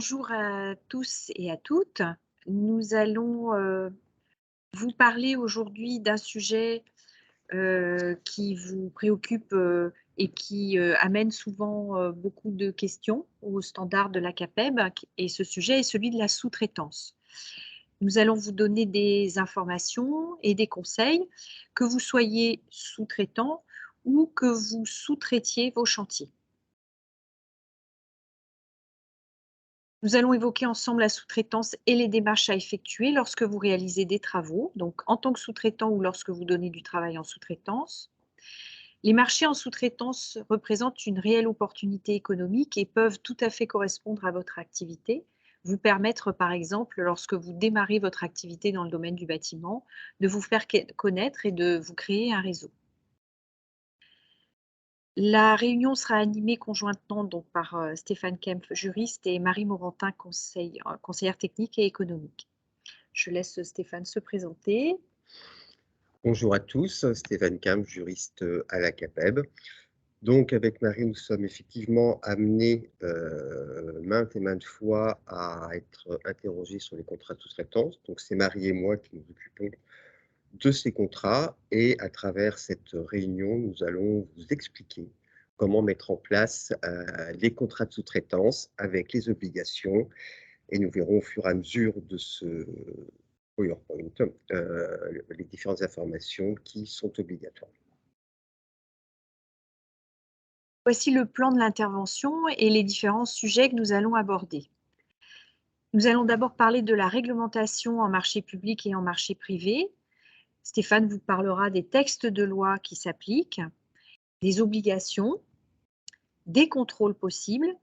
Bonjour à tous et à toutes. Nous allons vous parler aujourd'hui d'un sujet qui vous préoccupe et qui amène souvent beaucoup de questions aux standards de la CAPEB. Et ce sujet est celui de la sous-traitance. Nous allons vous donner des informations et des conseils, que vous soyez sous-traitant ou que vous sous-traitiez vos chantiers. Nous allons évoquer ensemble la sous-traitance et les démarches à effectuer lorsque vous réalisez des travaux, donc en tant que sous-traitant ou lorsque vous donnez du travail en sous-traitance. Les marchés en sous-traitance représentent une réelle opportunité économique et peuvent tout à fait correspondre à votre activité, vous permettre par exemple, lorsque vous démarrez votre activité dans le domaine du bâtiment, de vous faire connaître et de vous créer un réseau. La réunion sera animée conjointement donc par Stéphane Kempf, juriste, et Marie Morantin, conseillère technique et économique. Je laisse Stéphane se présenter. Bonjour à tous, Stéphane Kempf, juriste à la CAPEB. Donc avec Marie, nous sommes effectivement amenés maintes et maintes fois à être interrogés sur les contrats de sous-traitance. Donc c'est Marie et moi qui nous occupons de ces contrats, et à travers cette réunion, nous allons vous expliquer comment mettre en place les contrats de sous-traitance avec les obligations, et nous verrons au fur et à mesure de ce PowerPoint les différentes informations qui sont obligatoires. Voici le plan de l'intervention et les différents sujets que nous allons aborder. Nous allons d'abord parler de la réglementation en marché public et en marché privé. Stéphane vous parlera des textes de loi qui s'appliquent, des obligations, des contrôles possibles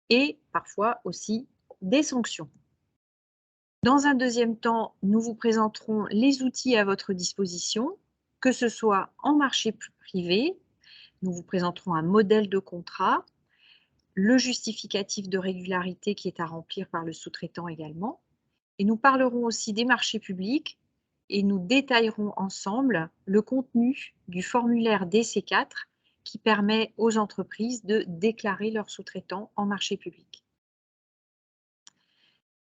et parfois aussi des sanctions. Dans un deuxième temps, nous vous présenterons les outils à votre disposition, que ce soit en marché privé, nous vous présenterons un modèle de contrat, le justificatif de régularité qui est à remplir par le sous-traitant également, et nous parlerons aussi des marchés publics et nous détaillerons ensemble le contenu du formulaire DC4 qui permet aux entreprises de déclarer leurs sous-traitants en marché public.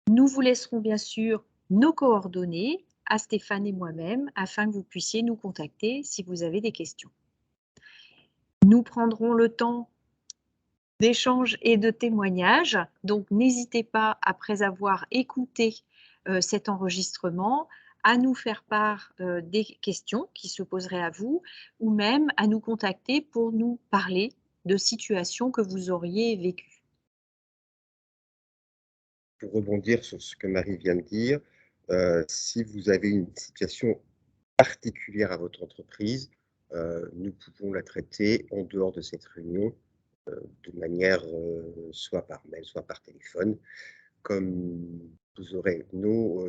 Nous vous laisserons bien sûr nos coordonnées à Stéphane et moi-même afin que vous puissiez nous contacter si vous avez des questions. Nous prendrons le temps d'échanges et de témoignages, donc n'hésitez pas, après avoir écouté cet enregistrement, à nous faire part des questions qui se poseraient à vous, ou même à nous contacter pour nous parler de situations que vous auriez vécues. Pour rebondir sur ce que Marie vient de dire, si vous avez une situation particulière à votre entreprise, nous pouvons la traiter en dehors de cette réunion, de manière soit par mail, soit par téléphone. Comme vous aurez nos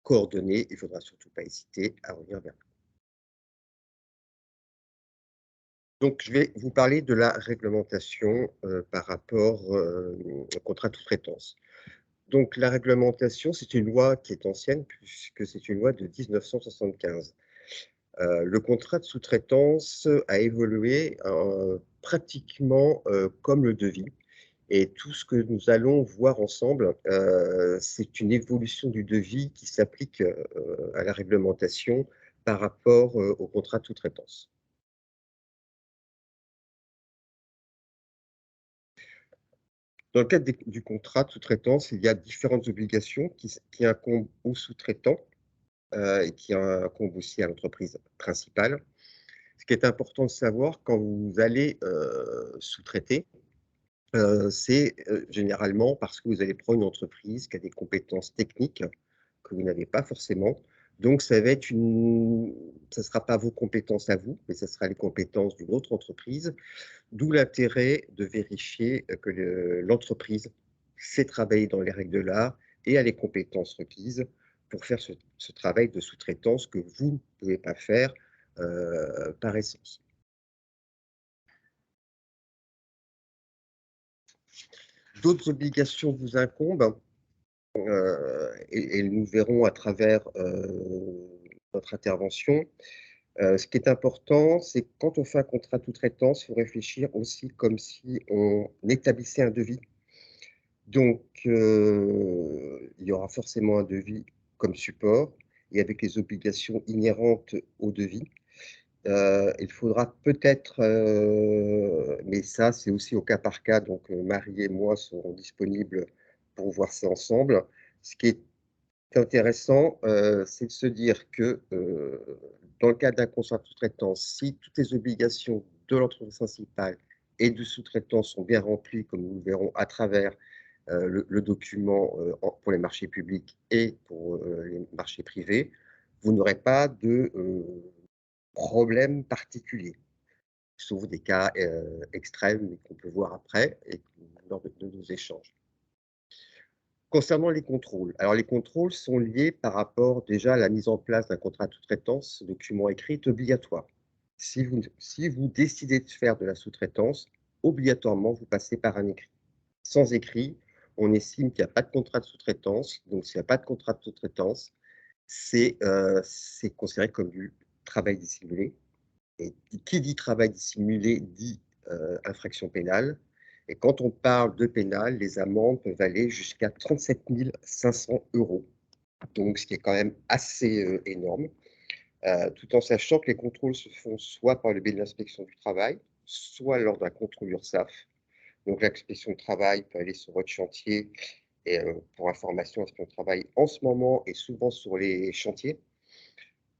coordonnées, il ne faudra surtout pas hésiter à revenir vers nous. Donc, je vais vous parler de la réglementation par rapport au contrat de sous-traitance. Donc, la réglementation, c'est une loi qui est ancienne puisque c'est une loi de 1975. Le contrat de sous-traitance a évolué pratiquement comme le devis. Et tout ce que nous allons voir ensemble, c'est une évolution du devis qui s'applique à la réglementation par rapport au contrat de sous-traitance. Dans le cadre du contrat de sous-traitance, il y a différentes obligations qui incombent aux sous-traitants et qui incombent aussi à l'entreprise principale. Ce qui est important de savoir quand vous allez sous-traiter, c'est généralement parce que vous allez prendre une entreprise qui a des compétences techniques que vous n'avez pas forcément. Donc, ça ne sera pas vos compétences à vous, mais ça sera les compétences d'une autre entreprise. D'où l'intérêt de vérifier que l'entreprise sait travailler dans les règles de l'art et a les compétences requises pour faire ce travail de sous-traitance que vous ne pouvez pas faire par essence. D'autres obligations vous incombent et nous verrons à travers notre intervention. Ce qui est important, c'est que quand on fait un contrat de sous-traitance, il faut réfléchir aussi comme si on établissait un devis. Donc, il y aura forcément un devis comme support et avec les obligations inhérentes au devis. Il faudra peut-être, mais ça, c'est aussi au cas par cas, donc Marie et moi serons disponibles pour voir ça ensemble. Ce qui est intéressant, c'est de se dire que, dans le cadre d'un contrat de sous-traitance, si toutes les obligations de l'entreprise principale et du sous-traitant sont bien remplies, comme nous le verrons à travers, le document, pour les marchés publics et pour, les marchés privés, vous n'aurez pas de, problème particulier, sauf des cas, extrêmes qu'on peut voir après et lors de nos échanges. Concernant les contrôles, alors les contrôles sont liés par rapport déjà à la mise en place d'un contrat de sous-traitance. Ce document écrit est obligatoire. Si vous décidez de faire de la sous-traitance, obligatoirement, vous passez par un écrit. Sans écrit, on estime qu'il n'y a pas de contrat de sous-traitance. Donc s'il n'y a pas de contrat de sous-traitance, c'est considéré comme du travail dissimulé. Et qui dit travail dissimulé dit, infraction pénale. Et quand on parle de pénal, les amendes peuvent aller jusqu'à 37 500 €. Donc ce qui est quand même assez, énorme, tout en sachant que les contrôles se font soit par le biais de l'inspection du travail, soit lors d'un contrôle URSSAF. Donc l'inspection du travail peut aller sur votre chantier et pour information, l'inspection du travail en ce moment est souvent sur les chantiers.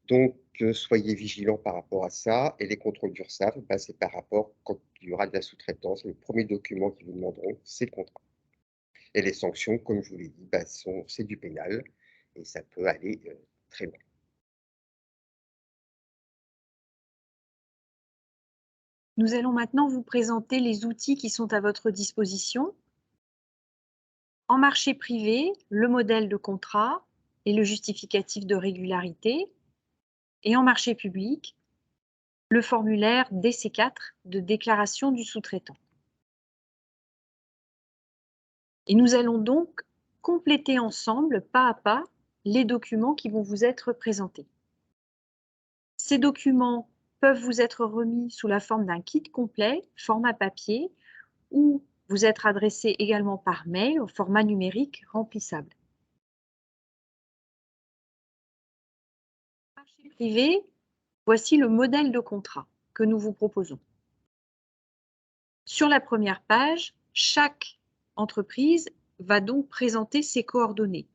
Donc, soyez vigilants par rapport à ça et les contrôles d'URSSAF, bah, c'est par rapport quand il y aura de la sous-traitance. Le premier document qu'ils vous demanderont, c'est le contrat et les sanctions, comme je vous l'ai dit, bah, c'est du pénal et ça peut aller, très loin. Nous allons maintenant vous présenter les outils qui sont à votre disposition. En marché privé, le modèle de contrat et le justificatif de régularité. Et en marché public, le formulaire DC4 de déclaration du sous-traitant. Et nous allons donc compléter ensemble, pas à pas, les documents qui vont vous être présentés. Ces documents peuvent vous être remis sous la forme d'un kit complet, format papier, ou vous être adressés également par mail au format numérique remplissable. Marché privé, voici le modèle de contrat que nous vous proposons. Sur la première page, chaque entreprise va donc présenter ses coordonnées.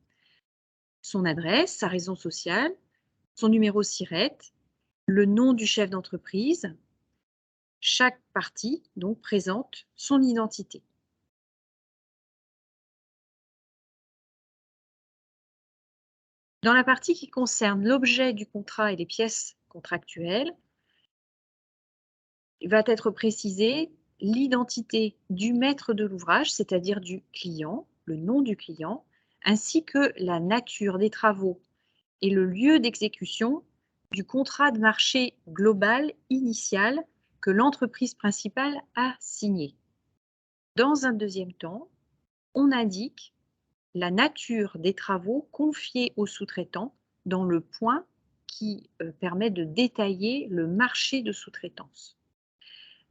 Son adresse, sa raison sociale, son numéro SIRET, le nom du chef d'entreprise. Chaque partie donc présente son identité. Dans la partie qui concerne l'objet du contrat et les pièces contractuelles, il va être précisé l'identité du maître de l'ouvrage, c'est-à-dire du client, le nom du client, ainsi que la nature des travaux et le lieu d'exécution du contrat de marché global initial que l'entreprise principale a signé. Dans un deuxième temps, on indique la nature des travaux confiés au sous-traitant dans le point qui permet de détailler le marché de sous-traitance.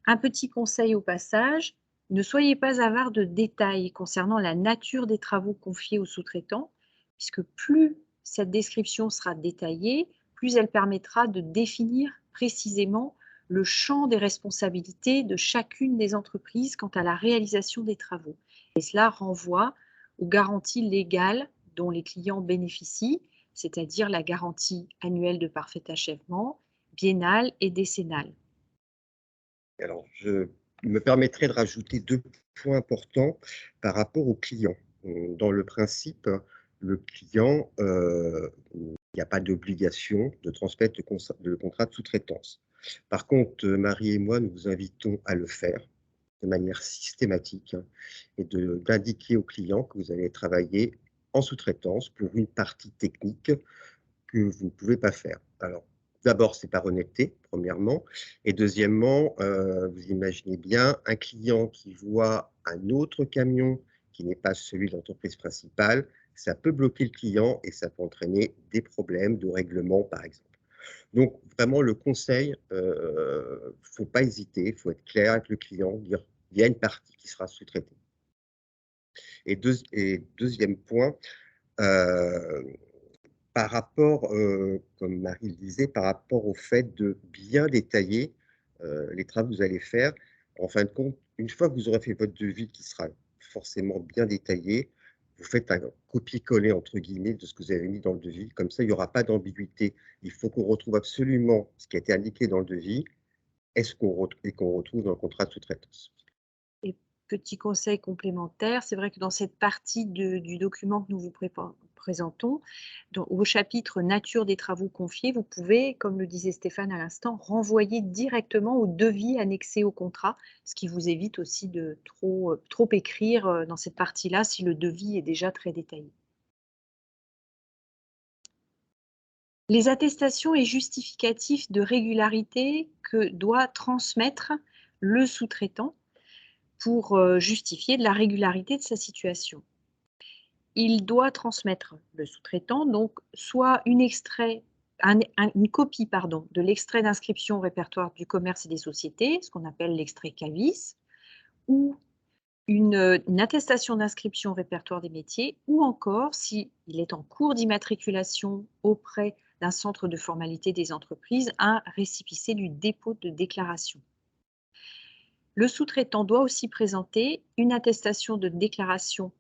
Un petit conseil au passage, ne soyez pas avare de détails concernant la nature des travaux confiés au sous-traitant, puisque plus cette description sera détaillée, plus elle permettra de définir précisément le champ des responsabilités de chacune des entreprises quant à la réalisation des travaux. Et cela renvoie aux garanties légales dont les clients bénéficient, c'est-à-dire la garantie annuelle de parfait achèvement, biennale et décennale. Alors, je me permettrai de rajouter 2 points importants par rapport au client. Dans le principe, le client, il n'y a pas d'obligation de transmettre le contrat de sous-traitance. Par contre, Marie et moi, nous vous invitons à le faire de manière systématique, hein, et d'indiquer au client que vous allez travailler en sous-traitance pour une partie technique que vous ne pouvez pas faire. Alors, d'abord, c'est par honnêteté, premièrement, et deuxièmement, vous imaginez bien un client qui voit un autre camion qui n'est pas celui de l'entreprise principale, ça peut bloquer le client et ça peut entraîner des problèmes de règlement, par exemple. Donc vraiment le conseil, faut pas hésiter, il faut être clair avec le client, dire: «Il y a une partie qui sera sous-traitée». Et deuxième point, heu, par rapport, comme Marie le disait, par rapport au fait de bien détailler, les travaux que vous allez faire. En fin de compte, une fois que vous aurez fait votre devis qui sera forcément bien détaillé, vous faites un «copier-coller» entre guillemets de ce que vous avez mis dans le devis. Comme ça, il y aura pas d'ambiguïté. Il faut qu'on retrouve absolument ce qui a été indiqué dans le devis et qu'on retrouve dans le contrat de sous-traitance. Et petit conseil complémentaire, c'est vrai que dans cette partie du document que nous vous présentons, au chapitre nature des travaux confiés, vous pouvez, comme le disait Stéphane à l'instant, renvoyer directement au devis annexé au contrat, ce qui vous évite aussi de trop écrire dans cette partie-là si le devis est déjà très détaillé. Les attestations et justificatifs de régularité que doit transmettre le sous-traitant pour justifier de la régularité de sa situation. Il doit transmettre, le sous-traitant, donc soit une copie pardon, de l'extrait d'inscription au répertoire du commerce et des sociétés, ce qu'on appelle l'extrait CAVIS, ou une attestation d'inscription au répertoire des métiers, ou encore, s'il est en cours d'immatriculation auprès d'un centre de formalité des entreprises, un récépissé du dépôt de déclaration. Le sous-traitant doit aussi présenter une attestation de déclaration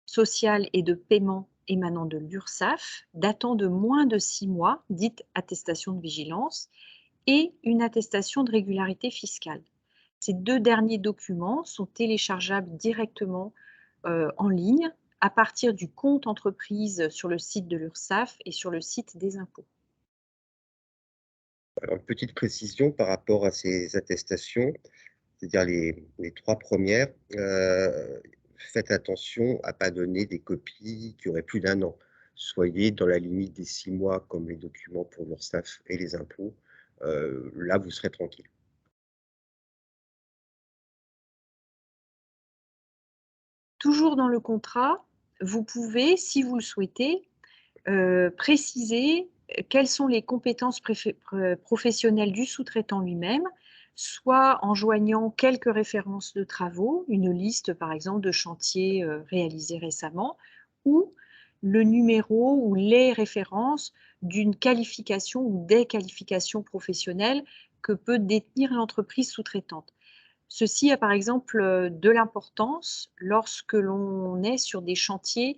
sociale et de paiement émanant de l'URSSAF, datant de moins de 6 mois, dite attestation de vigilance, et une attestation de régularité fiscale. Ces deux derniers documents sont téléchargeables directement en ligne à partir du compte entreprise sur le site de l'URSSAF et sur le site des impôts. Alors, une petite précision par rapport à ces attestations, c'est-à-dire les 3 premières, faites attention à pas donner des copies qui auraient plus d'1 an. Soyez dans la limite des 6 mois comme les documents pour l'URSSAF et les impôts, là vous serez tranquille. Toujours dans le contrat, vous pouvez, si vous le souhaitez, préciser quelles sont les compétences professionnelles du sous-traitant lui-même, soit en joignant quelques références de travaux, une liste par exemple de chantiers réalisés récemment, ou le numéro ou les références d'une qualification ou des qualifications professionnelles que peut détenir l'entreprise sous-traitante. Ceci a par exemple de l'importance lorsque l'on est sur des chantiers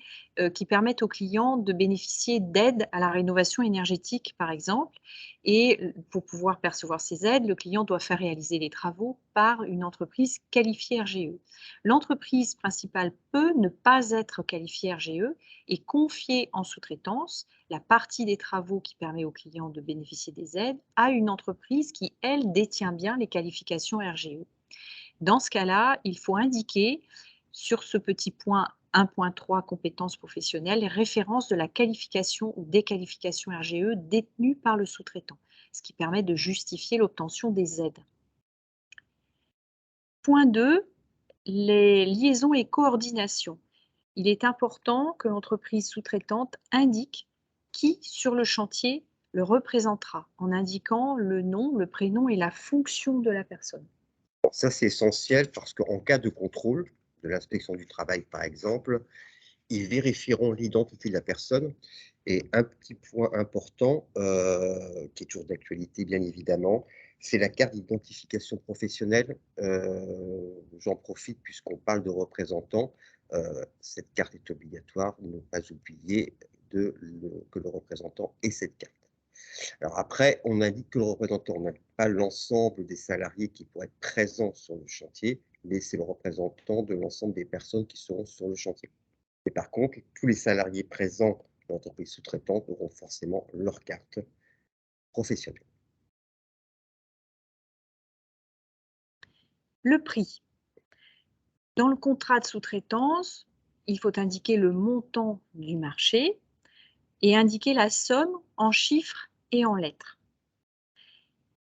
qui permettent aux clients de bénéficier d'aides à la rénovation énergétique, par exemple. Et pour pouvoir percevoir ces aides, le client doit faire réaliser les travaux par une entreprise qualifiée RGE. L'entreprise principale peut ne pas être qualifiée RGE et confier en sous-traitance la partie des travaux qui permet aux clients de bénéficier des aides à une entreprise qui, elle, détient bien les qualifications RGE. Dans ce cas-là, il faut indiquer sur ce petit point 1.3 compétences professionnelles les références de la qualification ou déqualification RGE détenue par le sous-traitant, ce qui permet de justifier l'obtention des aides. Point 2, les liaisons et coordinations. Il est important que l'entreprise sous-traitante indique qui sur le chantier le représentera en indiquant le nom, le prénom et la fonction de la personne. Bon, ça c'est essentiel parce qu'en cas de contrôle de l'inspection du travail par exemple, ils vérifieront l'identité de la personne et un petit point important, qui est toujours d'actualité bien évidemment, c'est la carte d'identification professionnelle. J'en profite puisqu'on parle de représentants, cette carte est obligatoire, ne pas oublier que le représentant ait cette carte. Alors après, on indique que le représentant, on n'indique pas l'ensemble des salariés qui pourraient être présents sur le chantier, mais c'est le représentant de l'ensemble des personnes qui seront sur le chantier. Et par contre, tous les salariés présents dans l'entreprise sous-traitante auront forcément leur carte professionnelle. Le prix. Dans le contrat de sous-traitance, il faut indiquer le montant du marché et indiquer la somme en chiffres et en lettres.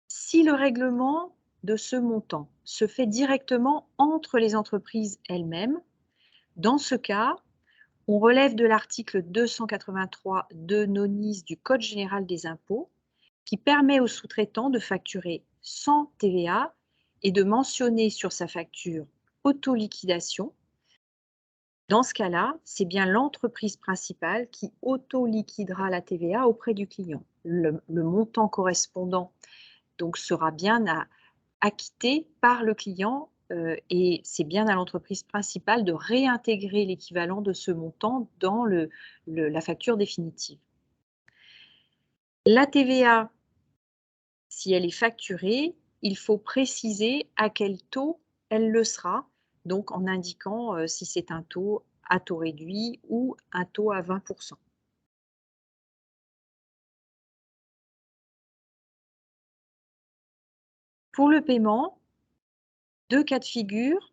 Si le règlement de ce montant se fait directement entre les entreprises elles-mêmes, dans ce cas, on relève de l'article 283 de nonis du Code général des impôts qui permet au sous-traitant de facturer sans TVA et de mentionner sur sa facture autoliquidation Dans ce cas-là, c'est bien l'entreprise principale qui auto-liquidera la TVA auprès du client. Le montant correspondant donc sera bien acquitté par le client, et c'est bien à l'entreprise principale de réintégrer l'équivalent de ce montant dans la facture définitive. La TVA, si elle est facturée, il faut préciser à quel taux elle le sera, donc en indiquant, si c'est un taux à taux réduit ou un taux à 20 %. Pour le paiement, 2 cas de figure,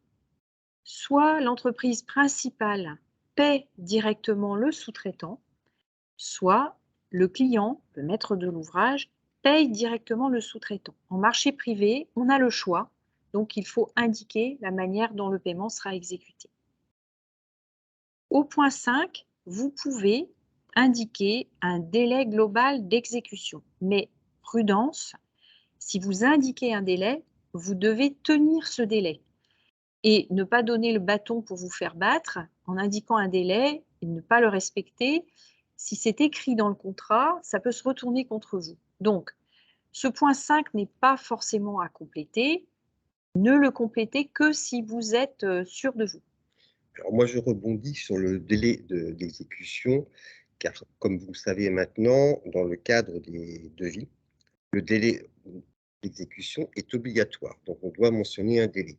soit l'entreprise principale paie directement le sous-traitant, soit le client, le maître de l'ouvrage, paye directement le sous-traitant. En marché privé, on a le choix, donc il faut indiquer la manière dont le paiement sera exécuté. Au point 5, vous pouvez indiquer un délai global d'exécution. Mais prudence, si vous indiquez un délai, vous devez tenir ce délai et ne pas donner le bâton pour vous faire battre en indiquant un délai et ne pas le respecter. Si c'est écrit dans le contrat, ça peut se retourner contre vous. Donc, ce point 5 n'est pas forcément à compléter. Ne le complétez que si vous êtes sûr de vous. Alors moi, je rebondis sur le délai d'exécution, car comme vous le savez maintenant, dans le cadre des devis, le délai d'exécution est obligatoire, donc on doit mentionner un délai.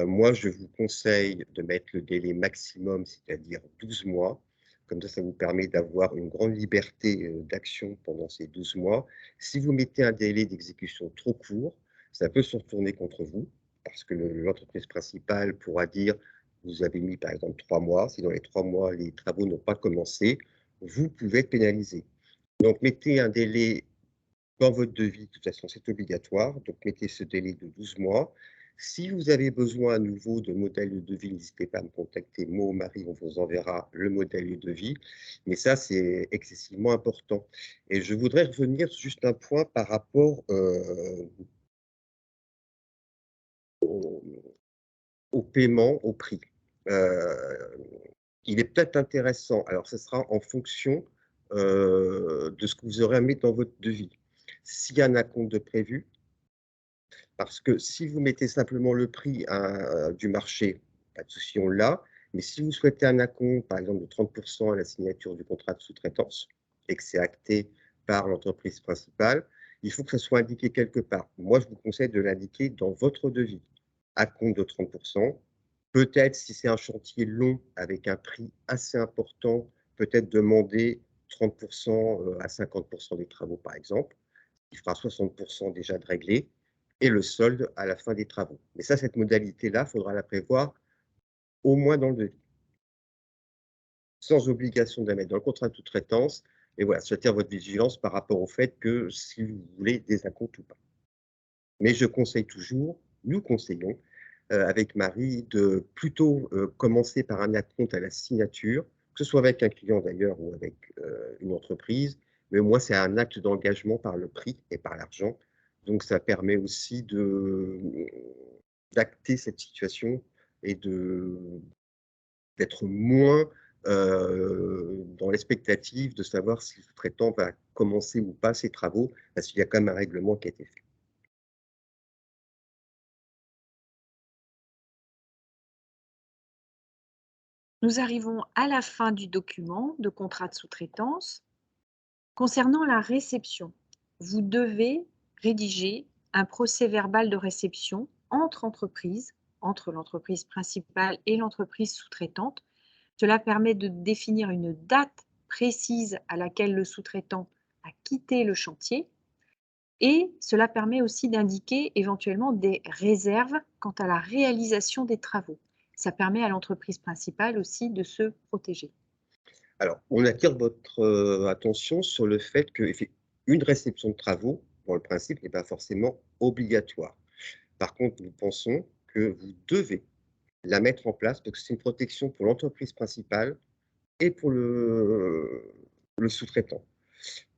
Moi, je vous conseille de mettre le délai maximum, c'est-à-dire 12 mois. Comme ça vous permet d'avoir une grande liberté, d'action pendant ces 12 mois. Si vous mettez un délai d'exécution trop court, ça peut se retourner contre vous parce que l'entreprise principale pourra dire: «Vous avez mis par exemple 3 mois, si dans les 3 mois les travaux n'ont pas commencé, vous pouvez être pénalisé». Donc mettez un délai dans votre devis, de toute façon, c'est obligatoire, donc mettez ce délai de 12 mois. Si vous avez besoin à nouveau de modèles de devis, n'hésitez pas à me contacter. Moi ou Marie, on vous enverra le modèle de devis. Mais ça, c'est excessivement important. Et je voudrais revenir juste un point par rapport au, au paiement, au prix. Euh, il est peut-être intéressant, alors ce sera en fonction de ce que vous aurez à mettre dans votre devis. S'il y a un acompte de prévu, parce que si vous mettez simplement le prix du marché, pas de souci, on l'a. Mais si vous souhaitez un acompte, par exemple, de 30 à la signature du contrat de sous-traitance et que c'est acté par l'entreprise principale, il faut que ça soit indiqué quelque part. Moi, je vous conseille de l'indiquer dans votre devis. Acompte de 30 peut-être, si c'est un chantier long avec un prix assez important, peut-être demander 30 à 50 des travaux, par exemple. Il fera 60 déjà de réglé et le solde à la fin des travaux. Mais ça, cette modalité-là, il faudra la prévoir au moins dans le devis, sans obligation de la mettre dans le contrat de sous-traitance. Et voilà, j'attire votre vigilance par rapport au fait que si vous voulez des acomptes ou pas. Mais je conseille toujours, nous conseillons, avec Marie, de plutôt commencer par un acompte à la signature, que ce soit avec un client d'ailleurs ou avec une entreprise. Mais moi, c'est un acte d'engagement par le prix et par l'argent. Donc, ça permet aussi d'acter cette situation et d'être moins dans l'expectative de savoir si le sous-traitant va commencer ou pas ses travaux, parce qu'il y a quand même un règlement qui a été fait. Nous arrivons à la fin du document de contrat de sous-traitance. Concernant la réception, vous devez rédiger un procès-verbal de réception entre entreprises, entre l'entreprise principale et l'entreprise sous-traitante. Cela permet de définir une date précise à laquelle le sous-traitant a quitté le chantier et cela permet aussi d'indiquer éventuellement des réserves quant à la réalisation des travaux. Ça permet à l'entreprise principale aussi de se protéger. Alors, on attire votre attention sur le fait qu'une réception de travaux, dans le principe, n'est pas forcément obligatoire. Par contre, nous pensons que vous devez la mettre en place parce que c'est une protection pour l'entreprise principale et pour le sous-traitant.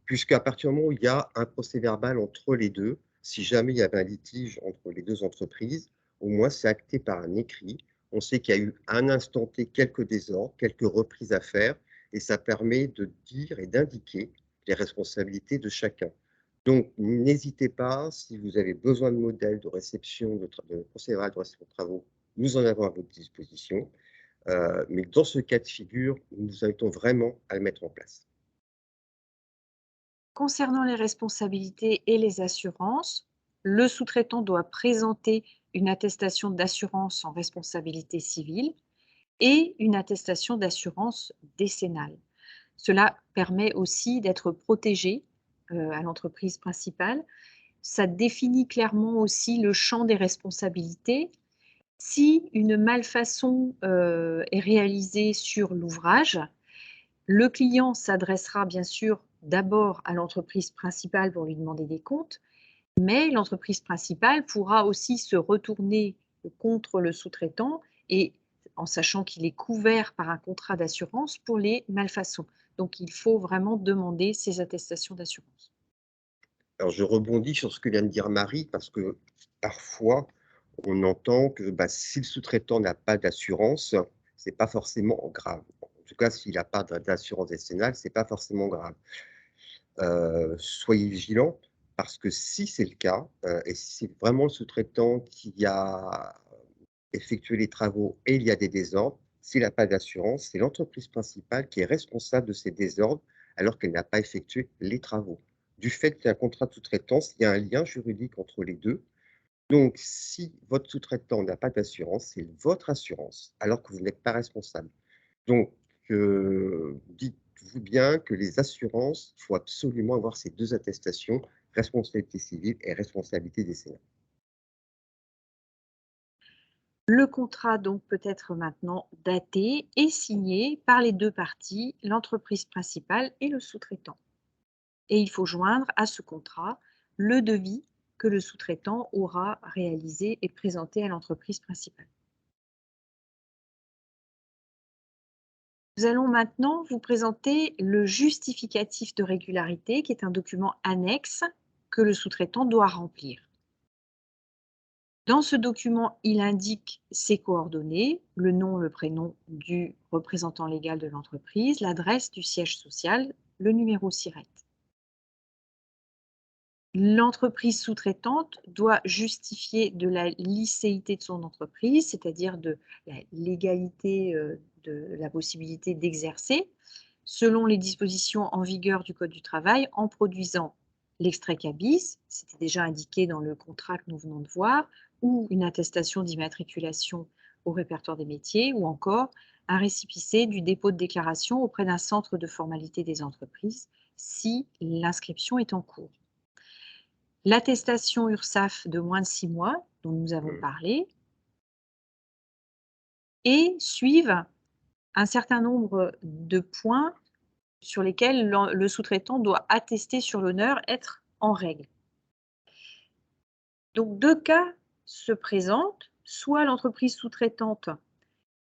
Puisqu'à partir du moment où il y a un procès-verbal entre les deux, si jamais il y avait un litige entre les deux entreprises, au moins c'est acté par un écrit On sait qu'il y a eu à un instant T quelques désordres, quelques reprises à faire, et ça permet de dire et d'indiquer les responsabilités de chacun. Donc, n'hésitez pas, si vous avez besoin de modèles de réception de procédure de réception de travaux, nous en avons à votre disposition. Mais dans ce cas de figure, nous vous invitons vraiment à le mettre en place. Concernant les responsabilités et les assurances, le sous-traitant doit présenter une attestation d'assurance en responsabilité civile et une attestation d'assurance décennale. Cela permet aussi d'être protégé à l'entreprise principale. Ça définit clairement aussi le champ des responsabilités. Si une malfaçon est réalisée sur l'ouvrage, le client s'adressera bien sûr d'abord à l'entreprise principale pour lui demander des comptes, mais l'entreprise principale pourra aussi se retourner contre le sous-traitant et en sachant qu'il est couvert par un contrat d'assurance pour les malfaçons. Donc il faut vraiment demander ces attestations d'assurance. Alors, je rebondis sur ce que vient de dire Marie, parce que parfois, on entend que si le sous-traitant n'a pas d'assurance, c'est pas forcément grave. En tout cas, s'il n'a pas d'assurance décennale, c'est pas forcément grave. Soyez vigilants, parce que si c'est le cas, et si c'est vraiment le sous-traitant qui a effectué les travaux et il y a des désordres, s'il n'a pas d'assurance, c'est l'entreprise principale qui est responsable de ces désordres alors qu'elle n'a pas effectué les travaux. Du fait qu'il y a un contrat de sous-traitance, il y a un lien juridique entre les deux. Donc, si votre sous-traitant n'a pas d'assurance, c'est votre assurance, alors que vous n'êtes pas responsable. Donc, dites-vous bien que les assurances, il faut absolument avoir ces 2 attestations, responsabilité civile et responsabilité décennale. Le contrat donc peut être maintenant daté et signé par les deux parties, l'entreprise principale et le sous-traitant. Et il faut joindre à ce contrat le devis que le sous-traitant aura réalisé et présenté à l'entreprise principale. Nous allons maintenant vous présenter le justificatif de régularité, qui est un document annexe que le sous-traitant doit remplir. Dans ce document, il indique ses coordonnées, le nom, le prénom du représentant légal de l'entreprise, l'adresse du siège social, le numéro SIRET. L'entreprise sous-traitante doit justifier de la licéité de son entreprise, c'est-à-dire de la légalité de la possibilité d'exercer, selon les dispositions en vigueur du Code du travail, en produisant l'extrait CABIS, c'était déjà indiqué dans le contrat que nous venons de voir, ou une attestation d'immatriculation au répertoire des métiers, ou encore un récépissé du dépôt de déclaration auprès d'un centre de formalité des entreprises, si l'inscription est en cours. L'attestation URSSAF de moins de 6 mois, dont nous avons Mmh. parlé, et suivent un certain nombre de points sur lesquels le sous-traitant doit attester sur l'honneur être en règle. Donc 2 cas se présentent, soit l'entreprise sous-traitante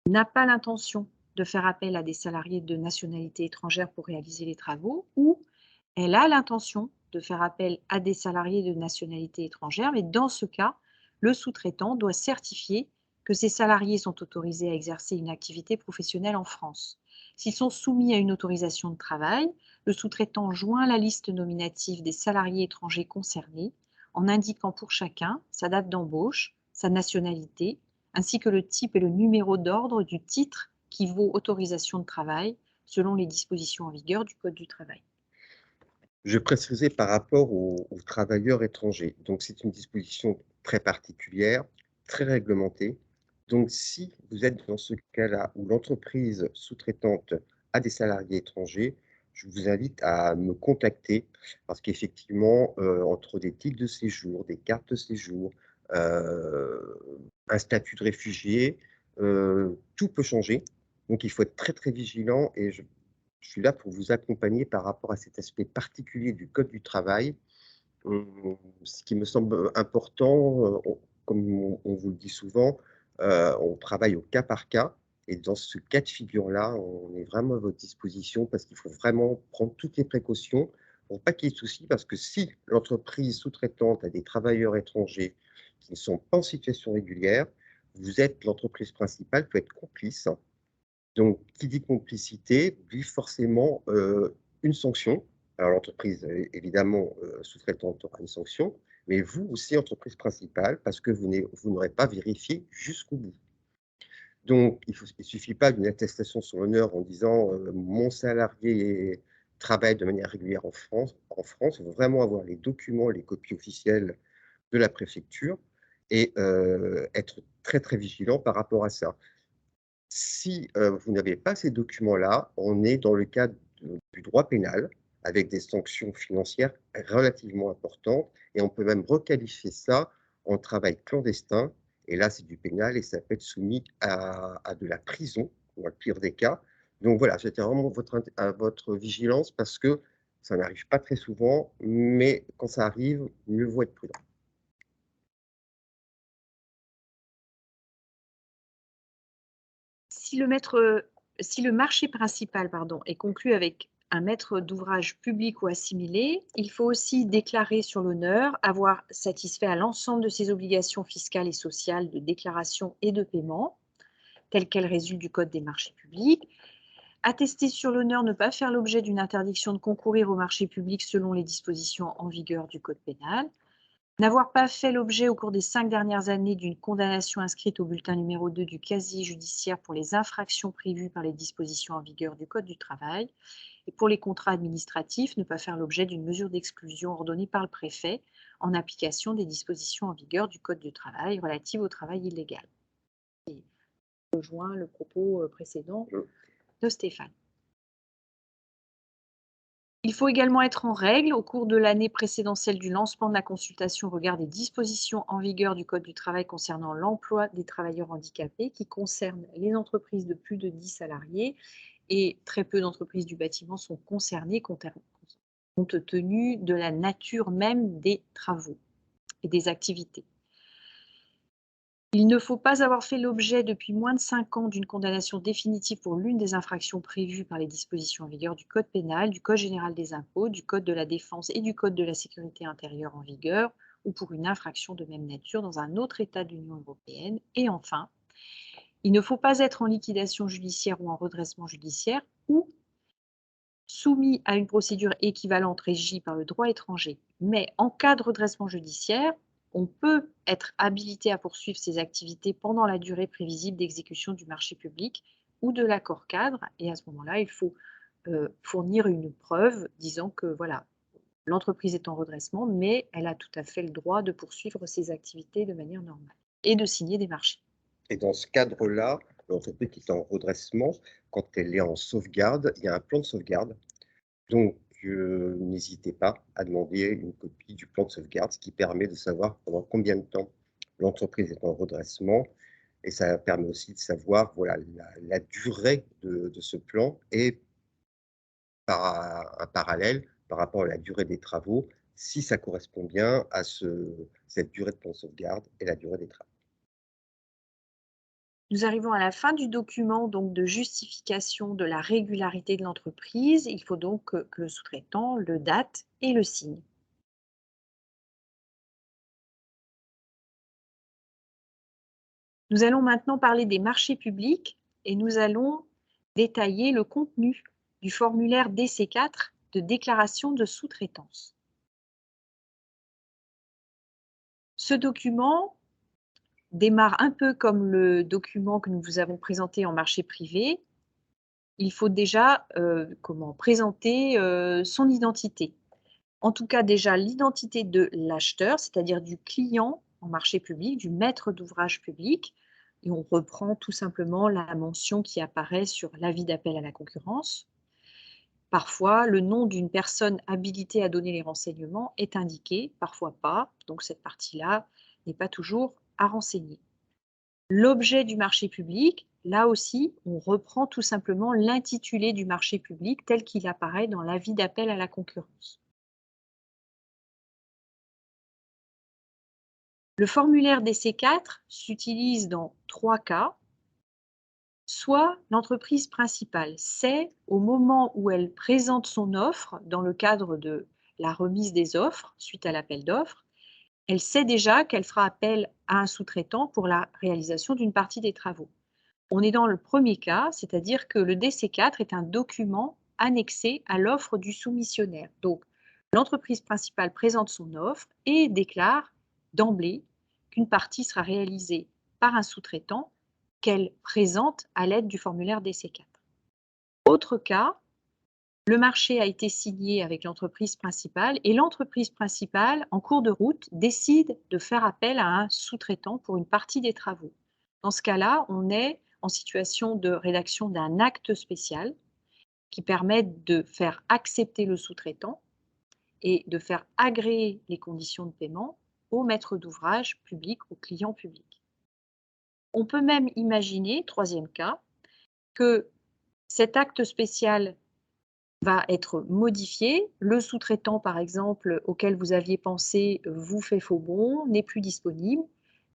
n'a pas l'intention de faire appel à des salariés de nationalité étrangère pour réaliser les travaux, ou elle a l'intention de faire appel à des salariés de nationalité étrangère, mais dans ce cas, le sous-traitant doit certifier que ces salariés sont autorisés à exercer une activité professionnelle en France. S'ils sont soumis à une autorisation de travail, le sous-traitant joint la liste nominative des salariés étrangers concernés en indiquant pour chacun sa date d'embauche, sa nationalité, ainsi que le type et le numéro d'ordre du titre qui vaut autorisation de travail selon les dispositions en vigueur du Code du travail. Je précisais par rapport aux travailleurs étrangers. Donc, c'est une disposition très particulière, très réglementée. Donc, si vous êtes dans ce cas-là où l'entreprise sous-traitante a des salariés étrangers, je vous invite à me contacter parce qu'effectivement, entre des titres de séjour, des cartes de séjour, un statut de réfugié, tout peut changer. Donc, il faut être très, très vigilant et je suis là pour vous accompagner par rapport à cet aspect particulier du code du travail. Ce qui me semble important, comme on vous le dit souvent, on travaille au cas par cas et dans ce cas de figure-là, on est vraiment à votre disposition parce qu'il faut vraiment prendre toutes les précautions pour pas qu'il y ait de soucis parce que si l'entreprise sous-traitante a des travailleurs étrangers qui ne sont pas en situation régulière, vous êtes l'entreprise principale, peut être complice. Donc, qui dit complicité dit forcément une sanction. Alors, l'entreprise, évidemment, sous-traitante aura une sanction, mais vous aussi, entreprise principale, parce que vous n'aurez pas vérifié jusqu'au bout. Donc, il ne suffit pas d'une attestation sur l'honneur en disant mon salarié travaille de manière régulière en France. Il faut vraiment avoir les documents, les copies officielles de la préfecture et être très, très vigilant par rapport à ça. Si vous n'avez pas ces documents-là, on est dans le cadre du droit pénal avec des sanctions financières relativement importantes et on peut même requalifier ça en travail clandestin et là, c'est du pénal et ça peut être soumis à de la prison dans le pire des cas. Donc voilà, j'attire vraiment à votre vigilance parce que ça n'arrive pas très souvent, mais quand ça arrive, mieux vaut être prudent. Si le marché principal, pardon, est conclu avec un maître d'ouvrage public ou assimilé, il faut aussi déclarer sur l'honneur avoir satisfait à l'ensemble de ses obligations fiscales et sociales de déclaration et de paiement, telles qu'elles résultent du Code des marchés publics. Attester sur l'honneur ne pas faire l'objet d'une interdiction de concourir au marché public selon les dispositions en vigueur du Code pénal. N'avoir pas fait l'objet au cours des 5 dernières années d'une condamnation inscrite au bulletin numéro 2 du casier judiciaire pour les infractions prévues par les dispositions en vigueur du Code du travail. Et pour les contrats administratifs, ne pas faire l'objet d'une mesure d'exclusion ordonnée par le préfet en application des dispositions en vigueur du Code du travail relatives au travail illégal. Et rejoint le propos précédent de Stéphane. Il faut également être en règle au cours de l'année précédant celle du lancement de la consultation au regard des dispositions en vigueur du Code du travail concernant l'emploi des travailleurs handicapés qui concernent les entreprises de plus de 10 salariés et très peu d'entreprises du bâtiment sont concernées compte tenu de la nature même des travaux et des activités. Il ne faut pas avoir fait l'objet depuis moins de 5 ans d'une condamnation définitive pour l'une des infractions prévues par les dispositions en vigueur du Code pénal, du Code général des impôts, du Code de la défense et du Code de la sécurité intérieure en vigueur, ou pour une infraction de même nature dans un autre État de l'Union européenne. Et enfin, il ne faut pas être en liquidation judiciaire ou en redressement judiciaire ou soumis à une procédure équivalente régie par le droit étranger. Mais en cas de redressement judiciaire, on peut être habilité à poursuivre ses activités pendant la durée prévisible d'exécution du marché public ou de l'accord cadre. Et à ce moment-là, il faut fournir une preuve disant que voilà, l'entreprise est en redressement, mais elle a tout à fait le droit de poursuivre ses activités de manière normale et de signer des marchés. Et dans ce cadre-là, l'entreprise qui est en redressement, quand elle est en sauvegarde, il y a un plan de sauvegarde. Donc, n'hésitez pas à demander une copie du plan de sauvegarde, ce qui permet de savoir pendant combien de temps l'entreprise est en redressement. Et ça permet aussi de savoir voilà, la durée de ce plan et par un parallèle par rapport à la durée des travaux, si ça correspond bien à cette durée de plan de sauvegarde et la durée des travaux. Nous arrivons à la fin du document donc de justification de la régularité de l'entreprise. Il faut donc que le sous-traitant le date et le signe. Nous allons maintenant parler des marchés publics et nous allons détailler le contenu du formulaire DC4 de déclaration de sous-traitance. Ce document démarre un peu comme le document que nous vous avons présenté en marché privé. Il faut déjà présenter son identité. En tout cas, déjà l'identité de l'acheteur, c'est-à-dire du client en marché public, du maître d'ouvrage public. Et on reprend tout simplement la mention qui apparaît sur l'avis d'appel à la concurrence. Parfois, le nom d'une personne habilitée à donner les renseignements est indiqué, parfois pas. Donc cette partie-là n'est pas toujours à renseigner. L'objet du marché public, là aussi, on reprend tout simplement l'intitulé du marché public tel qu'il apparaît dans l'avis d'appel à la concurrence. Le formulaire DC4 s'utilise dans 3 cas. Soit l'entreprise principale sait au moment où elle présente son offre dans le cadre de la remise des offres suite à l'appel d'offres, elle sait déjà qu'elle fera appel à un sous-traitant pour la réalisation d'une partie des travaux. On est dans le premier cas, c'est-à-dire que le DC4 est un document annexé à l'offre du soumissionnaire. Donc, l'entreprise principale présente son offre et déclare d'emblée qu'une partie sera réalisée par un sous-traitant qu'elle présente à l'aide du formulaire DC4. Autre cas, le marché a été signé avec l'entreprise principale et l'entreprise principale, en cours de route, décide de faire appel à un sous-traitant pour une partie des travaux. Dans ce cas-là, on est en situation de rédaction d'un acte spécial qui permet de faire accepter le sous-traitant et de faire agréer les conditions de paiement au maître d'ouvrage public, au client public. On peut même imaginer, troisième cas, que cet acte spécial va être modifié. Le sous-traitant, par exemple, auquel vous aviez pensé vous fait faux bon, n'est plus disponible,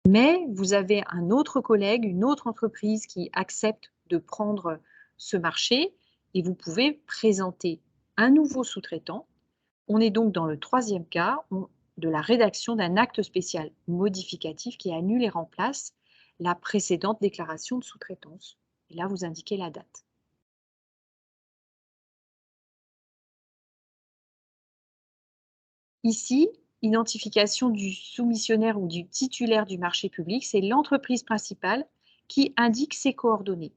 mais vous avez un autre collègue, une autre entreprise qui accepte de prendre ce marché et vous pouvez présenter un nouveau sous-traitant. On est donc dans le troisième cas de la rédaction d'un acte spécial modificatif qui annule et remplace la précédente déclaration de sous-traitance. Et là, vous indiquez la date. Ici, identification du soumissionnaire ou du titulaire du marché public, c'est l'entreprise principale qui indique ses coordonnées.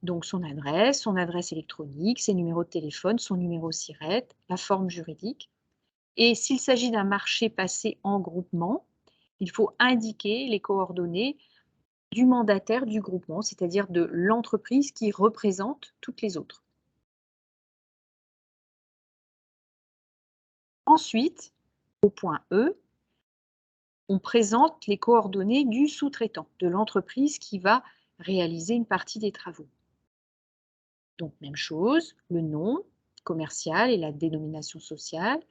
Donc son adresse électronique, ses numéros de téléphone, son numéro SIRET, la forme juridique. Et s'il s'agit d'un marché passé en groupement, il faut indiquer les coordonnées du mandataire du groupement, c'est-à-dire de l'entreprise qui représente toutes les autres. Ensuite, au point E, on présente les coordonnées du sous-traitant, de l'entreprise qui va réaliser une partie des travaux. Donc, même chose, le nom commercial et la dénomination sociale,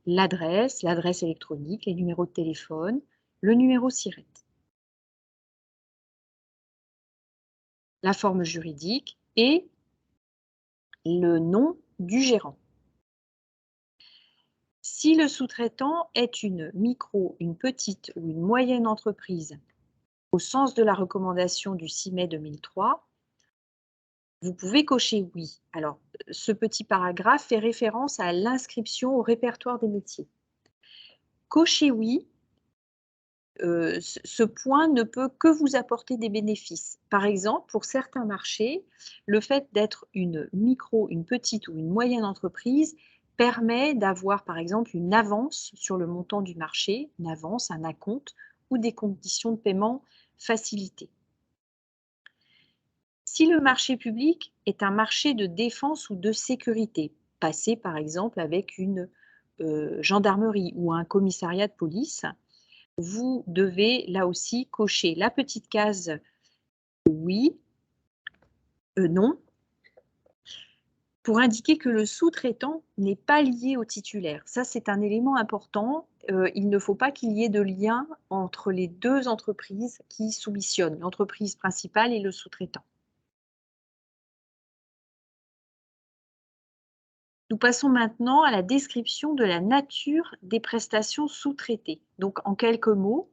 l'adresse électronique, les numéros de téléphone, le numéro SIRET. La forme juridique et le nom du gérant. Si le sous-traitant est une micro, une petite ou une moyenne entreprise, au sens de la recommandation du 6 mai 2003, vous pouvez cocher oui. Alors, ce petit paragraphe fait référence à l'inscription au répertoire des métiers. Cocher oui, ce point ne peut que vous apporter des bénéfices. Par exemple, pour certains marchés, le fait d'être une micro, une petite ou une moyenne entreprise permet d'avoir, par exemple, une avance sur le montant du marché, une avance, un acompte ou des conditions de paiement facilitées. Si le marché public est un marché de défense ou de sécurité, passé par exemple avec une gendarmerie ou un commissariat de police, vous devez là aussi cocher la petite case oui, non, pour indiquer que le sous-traitant n'est pas lié au titulaire. Ça, c'est un élément important. Il ne faut pas qu'il y ait de lien entre les deux entreprises qui soumissionnent, l'entreprise principale et le sous-traitant. Nous passons maintenant à la description de la nature des prestations sous-traitées. Donc, en quelques mots,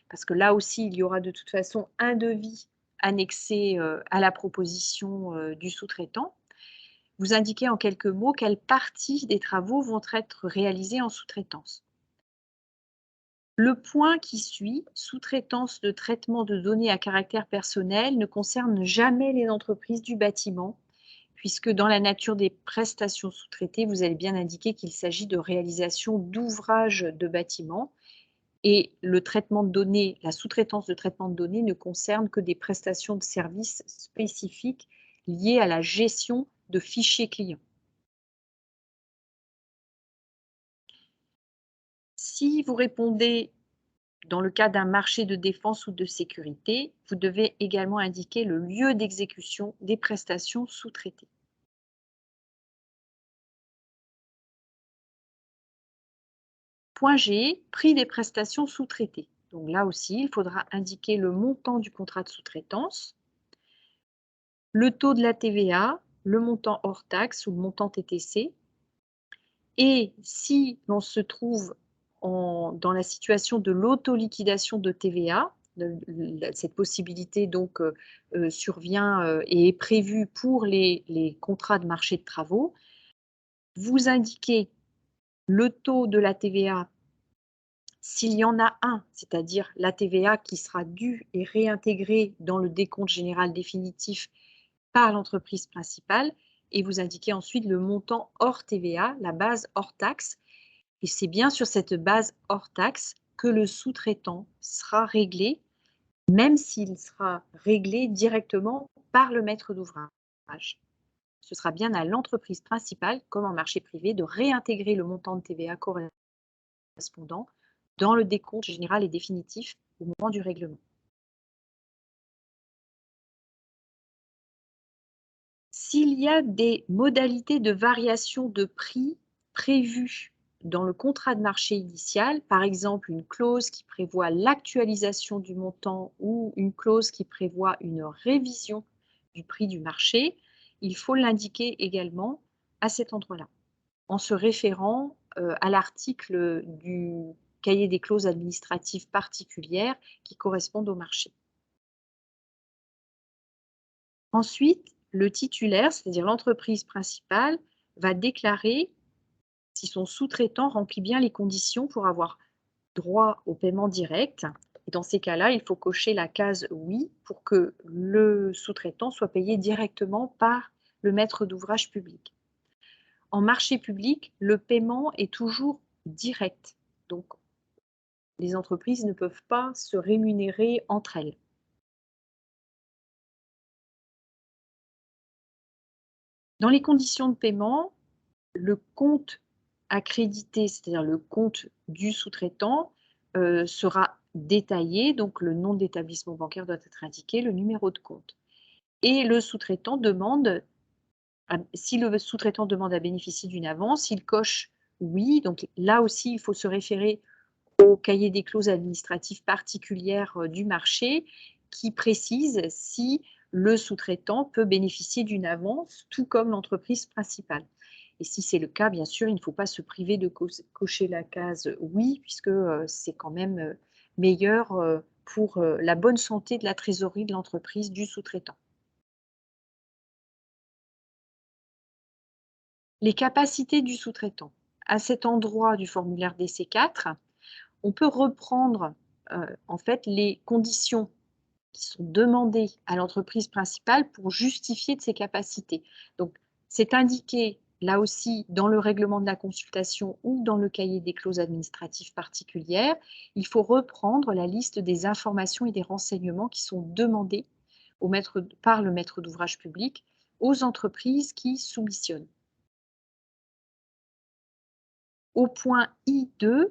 parce que là aussi, il y aura de toute façon un devis annexé à la proposition du sous-traitant. Vous indiquez en quelques mots quelles parties des travaux vont être réalisées en sous-traitance. Le point qui suit, sous-traitance de traitement de données à caractère personnel, ne concerne jamais les entreprises du bâtiment, puisque dans la nature des prestations sous-traitées, vous allez bien indiquer qu'il s'agit de réalisation d'ouvrages de bâtiments. Et le traitement de données, la sous-traitance de traitement de données ne concerne que des prestations de services spécifiques liées à la gestion de fichiers clients. Si vous répondez dans le cas d'un marché de défense ou de sécurité, vous devez également indiquer le lieu d'exécution des prestations sous-traitées. Point G, prix des prestations sous-traitées. Donc là aussi, il faudra indiquer le montant du contrat de sous-traitance, le taux de la TVA, le montant hors taxe ou le montant TTC. Et si l'on se trouve dans la situation de l'autoliquidation de TVA. Cette possibilité donc survient et est prévue pour les contrats de marché de travaux. Vous indiquez le taux de la TVA s'il y en a un, c'est-à-dire la TVA qui sera due et réintégrée dans le décompte général définitif par l'entreprise principale, et vous indiquez ensuite le montant hors TVA, la base hors taxe. Et c'est bien sur cette base hors taxe que le sous-traitant sera réglé, même s'il sera réglé directement par le maître d'ouvrage. Ce sera bien à l'entreprise principale, comme en marché privé, de réintégrer le montant de TVA correspondant dans le décompte général et définitif au moment du règlement. S'il y a des modalités de variation de prix prévues dans le contrat de marché initial, par exemple une clause qui prévoit l'actualisation du montant ou une clause qui prévoit une révision du prix du marché, il faut l'indiquer également à cet endroit-là, en se référant à l'article du cahier des clauses administratives particulières qui correspondent au marché. Ensuite, le titulaire, c'est-à-dire l'entreprise principale, va déclarer si son sous-traitant remplit bien les conditions pour avoir droit au paiement direct. Et dans ces cas-là, il faut cocher la case oui pour que le sous-traitant soit payé directement par le maître d'ouvrage public. En marché public, le paiement est toujours direct. Donc, les entreprises ne peuvent pas se rémunérer entre elles. Dans les conditions de paiement, le compte accrédité, c'est-à-dire le compte du sous-traitant, sera détaillé, donc le nom de l'établissement bancaire doit être indiqué, le numéro de compte. Et le sous-traitant demande, si le sous-traitant demande à bénéficier d'une avance, il coche oui, donc là aussi il faut se référer au cahier des clauses administratives particulières du marché qui précise si le sous-traitant peut bénéficier d'une avance, tout comme l'entreprise principale. Et si c'est le cas, bien sûr, il ne faut pas se priver de cocher la case oui, puisque c'est quand même meilleur pour la bonne santé de la trésorerie de l'entreprise du sous-traitant. Les capacités du sous-traitant. À cet endroit du formulaire DC4, on peut reprendre en fait les conditions qui sont demandées à l'entreprise principale pour justifier de ses capacités. Donc, c'est indiqué là aussi dans le règlement de la consultation ou dans le cahier des clauses administratives particulières. Il faut reprendre la liste des informations et des renseignements qui sont demandés par le maître d'ouvrage public aux entreprises qui soumissionnent. Au point I2,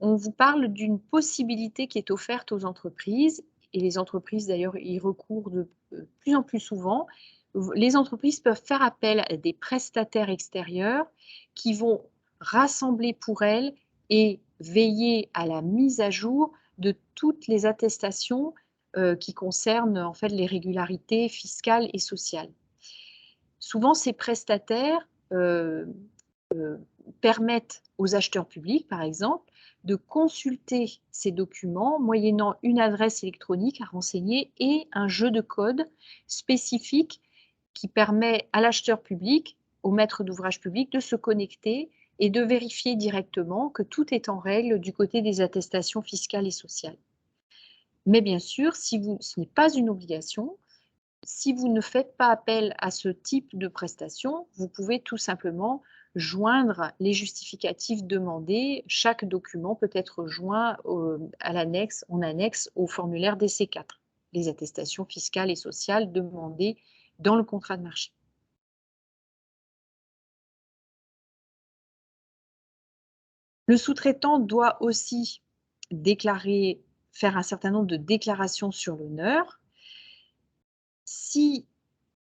on vous parle d'une possibilité qui est offerte aux entreprises, et les entreprises d'ailleurs y recourent de plus en plus souvent. Les entreprises peuvent faire appel à des prestataires extérieurs qui vont rassembler pour elles et veiller à la mise à jour de toutes les attestations qui concernent en fait les régularités fiscales et sociales. Souvent, ces prestataires permettent aux acheteurs publics, par exemple, de consulter ces documents moyennant une adresse électronique à renseigner et un jeu de code spécifique qui permet à l'acheteur public, au maître d'ouvrage public, de se connecter et de vérifier directement que tout est en règle du côté des attestations fiscales et sociales. Mais bien sûr, ce n'est pas une obligation. Si vous ne faites pas appel à ce type de prestation, vous pouvez tout simplement joindre les justificatifs demandés. Chaque document peut être joint en annexe au formulaire DC4, les attestations fiscales et sociales demandées dans le contrat de marché. Le sous-traitant doit aussi faire un certain nombre de déclarations sur l'honneur. Si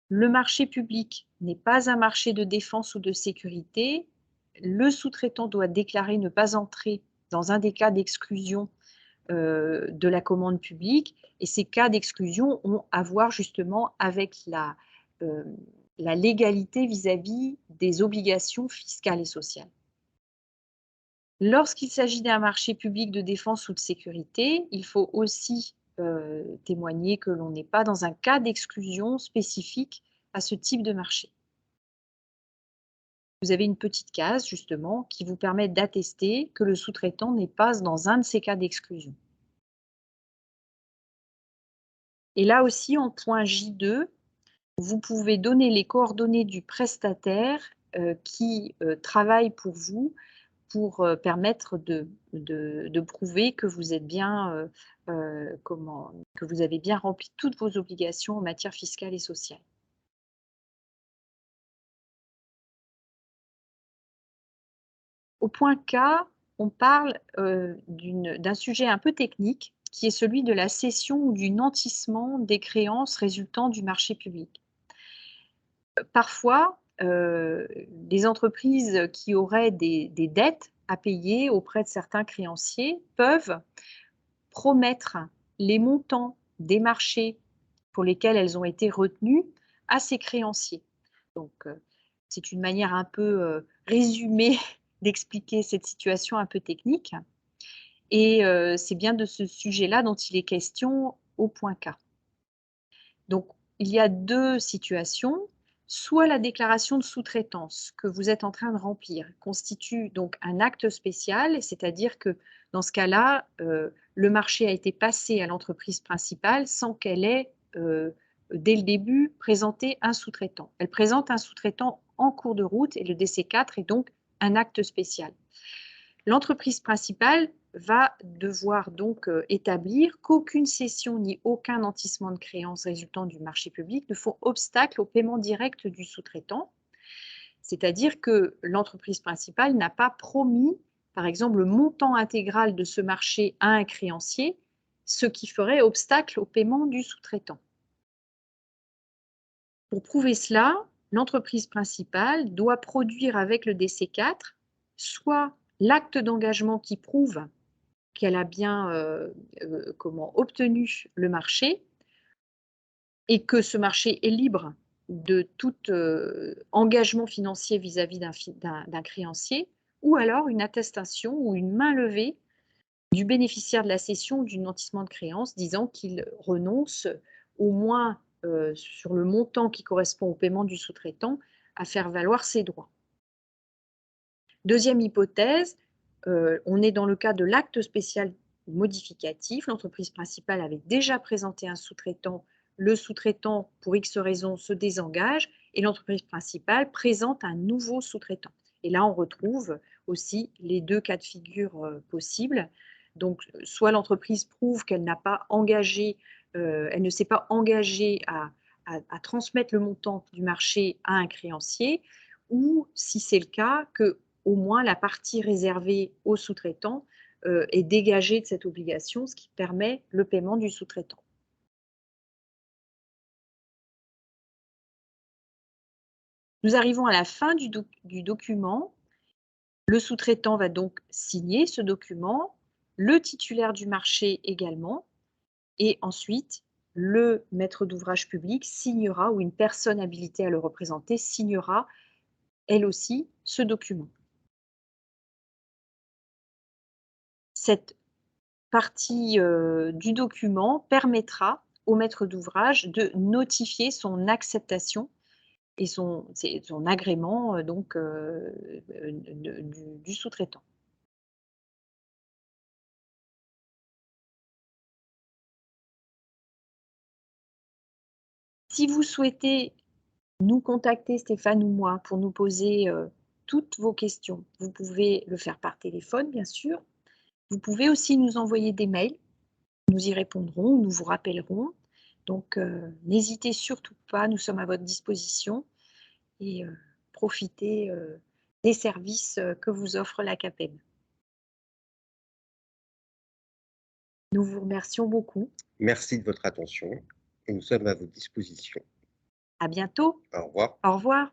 le marché public n'est pas un marché de défense ou de sécurité, le sous-traitant doit déclarer ne pas entrer dans un des cas d'exclusion de la commande publique, et ces cas d'exclusion ont à voir justement avec la légalité vis-à-vis des obligations fiscales et sociales. Lorsqu'il s'agit d'un marché public de défense ou de sécurité, il faut aussi témoigner que l'on n'est pas dans un cas d'exclusion spécifique à ce type de marché. Vous avez une petite case, justement, qui vous permet d'attester que le sous-traitant n'est pas dans un de ces cas d'exclusion. Et là aussi, en point J2, vous pouvez donner les coordonnées du prestataire qui travaille pour vous pour permettre de prouver que vous êtes bien, que vous avez bien rempli toutes vos obligations en matière fiscale et sociale. Au point K, on parle d'un sujet un peu technique qui est celui de la cession ou du nantissement des créances résultant du marché public. Parfois, des entreprises qui auraient des dettes à payer auprès de certains créanciers peuvent promettre les montants des marchés pour lesquels elles ont été retenues à ces créanciers. Donc, c'est une manière un peu résumée d'expliquer cette situation un peu technique. Et c'est bien de ce sujet-là dont il est question au point K. Donc, il y a 2 situations. Soit la déclaration de sous-traitance que vous êtes en train de remplir constitue donc un acte spécial, c'est-à-dire que dans ce cas-là, le marché a été passé à l'entreprise principale sans qu'elle ait, dès le début, présenté un sous-traitant. Elle présente un sous-traitant en cours de route et le DC4 est donc un acte spécial. L'entreprise principale va devoir donc établir qu'aucune cession ni aucun nantissement de créances résultant du marché public ne font obstacle au paiement direct du sous-traitant. C'est-à-dire que l'entreprise principale n'a pas promis, par exemple, le montant intégral de ce marché à un créancier, ce qui ferait obstacle au paiement du sous-traitant. Pour prouver cela, l'entreprise principale doit produire avec le DC4 soit l'acte d'engagement qui prouve qu'elle a bien obtenu le marché et que ce marché est libre de tout engagement financier vis-à-vis d'un créancier, ou alors une attestation ou une main levée du bénéficiaire de la cession ou du nantissement de créance disant qu'il renonce au moins sur le montant qui correspond au paiement du sous-traitant à faire valoir ses droits. Deuxième hypothèse, on est dans le cas de l'acte spécial modificatif. L'entreprise principale avait déjà présenté un sous-traitant. Le sous-traitant, pour X raisons, se désengage et l'entreprise principale présente un nouveau sous-traitant. Et là, on retrouve aussi les 2 cas de figure possibles. Donc, soit l'entreprise prouve qu'elle n'a pas engagé, elle ne s'est pas engagée à transmettre le montant du marché à un créancier, ou si c'est le cas, que au moins la partie réservée aux sous-traitants est dégagée de cette obligation, ce qui permet le paiement du sous-traitant. Nous arrivons à la fin du document. Le sous-traitant va donc signer ce document, le titulaire du marché également, et ensuite le maître d'ouvrage public signera, ou une personne habilitée à le représenter signera elle aussi ce document. Cette partie du document permettra au maître d'ouvrage de notifier son acceptation et son agrément donc du sous-traitant. Si vous souhaitez nous contacter, Stéphane ou moi, pour nous poser toutes vos questions, vous pouvez le faire par téléphone, bien sûr. Vous pouvez aussi nous envoyer des mails. Nous y répondrons, nous vous rappellerons. Donc, n'hésitez surtout pas, nous sommes à votre disposition et profitez des services que vous offre la CAPEB. Nous vous remercions beaucoup. Merci de votre attention et nous sommes à votre disposition. À bientôt. Au revoir. Au revoir.